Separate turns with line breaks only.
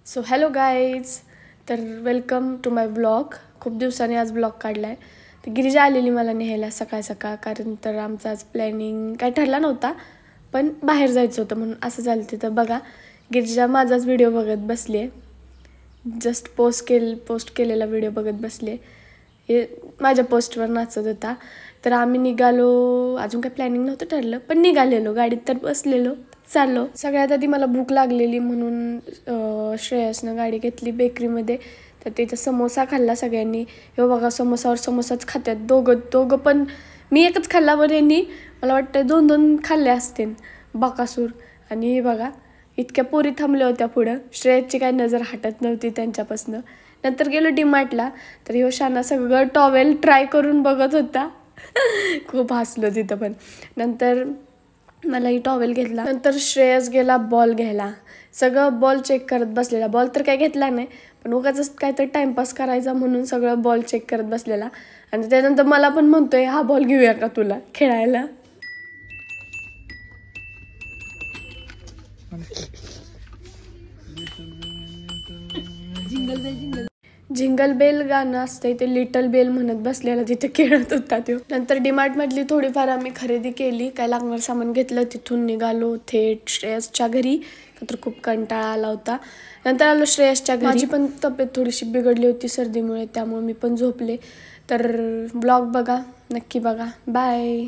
So hello guys, तर welcome to my blog. खूप दिवसांनी आज ब्लॉग काढला आहे. तर गिरिजा आलेली मला न्यायला सकाळ सकाळ, कारण तर आमचा आज प्लॅनिंग काय ठरला नव्हता, पण बाहेर जायचं होतं म्हणून असं झालं. तर बघा, गिरिजा माझाच व्हिडिओ बघत बसली आहे. जस्ट पोस्ट केलेला व्हिडिओ बघत बसले. हे माझ्या पोस्टवर नाचत होता. तर आम्ही निघालो. अजून काही प्लॅनिंग नव्हतं ठरलं, पण निघालेलो, गाडीत तर बसलेलो, चाललो. सगळ्यात आधी मला भूक लागलेली म्हणून श्रेयसनं गाडी घेतली बेकरीमध्ये. तर तिथं समोसा खाल्ला सगळ्यांनी. हे बघा, समोसावर समोसाच खात्यात दोघं पण. मी एकच खाल्ला, बरं यांनी मला वाटतं 2-2 खाल्ले असतील, बकासूर. आणि हे बघा, इतक्या पोरी थांबल्या होत्या पुढं. श्रेयसची काय नजर हटत नव्हती त्यांच्यापासनं. नंतर गेलो डीमार्टला. तर ह्यो शाना सगळं टॉवेल ट्राय करून बघत होता. खूप हसलो तिथं पण. नंतर मलाही टॉवेल घेतला. नंतर श्रेयस गेला बॉल घ्यायला. सगळं बॉल चेक करत बसलेला. बॉल तर काय घेतला नाही, पण उगाच काहीतरी टाइमपास करायचा म्हणून सगळं बॉल चेक करत बसलेला. आणि त्यानंतर मला पण म्हणतोय, हा बॉल घेऊया का तुला खेळायला. जिंगल बेल गाणं असतंय ते लिटल बेल म्हणत बसलेला तिथे खेळत होता तो. नंतर डीमार्टमधली थोडीफार आम्ही खरेदी केली. काय लागणार सामान घेतलं. तिथून निघालो थेट श्रेयसच्या घरी, तर खूप कंटाळा आला होता. नंतर आलो श्रेयसच्या घरी. माझी पण तब्येत थोडीशी बिघडली होती सर्दीमुळे, त्यामुळे मी पण झोपले. तर ब्लॉग बघा, नक्की बघा. बाय.